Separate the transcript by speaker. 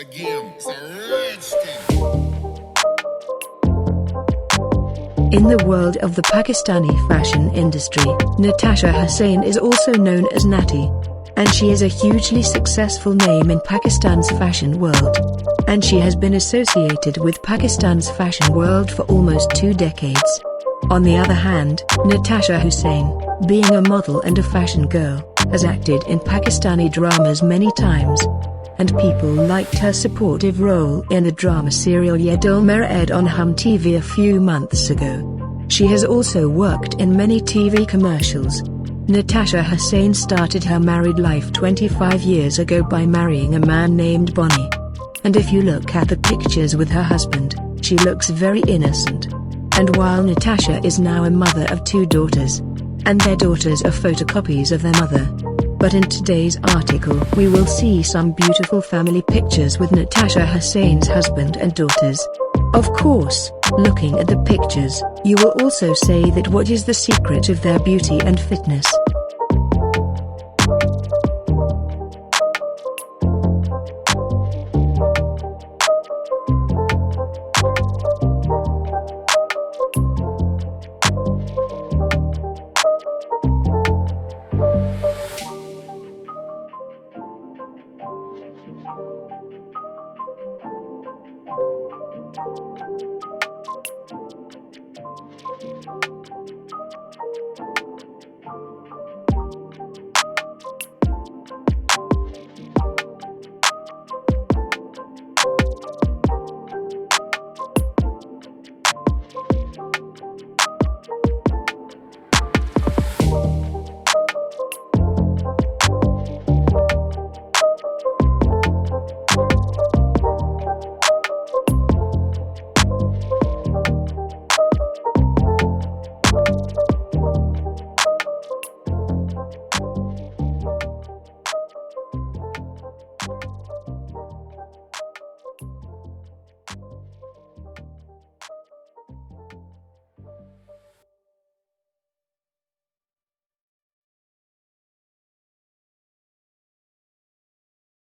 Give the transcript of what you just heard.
Speaker 1: In the world of the Pakistani fashion industry, Natasha Hussain is also known as Natty. And she is a hugely successful name in Pakistan's fashion world. And she has been associated with Pakistan's fashion world for almost 2 decades. On the other hand, Natasha Hussain, being a model and a fashion girl, has acted in Pakistani dramas many times. And people liked her supportive role in the drama serial Ye Dil Mera aired on Hum TV a few months ago. She has also worked in many TV commercials. Natasha Hussain started her married life 25 years ago by marrying a man named Booney. And if you look at the pictures with her husband, she looks very innocent. And while Natasha is now a mother of 2 daughters, and their daughters are photocopies of their mother. But in today's article we will see some beautiful family pictures with Natasha Hussain's husband and daughters. Of course, looking at the pictures, you will also say that what is the secret of their beauty and fitness.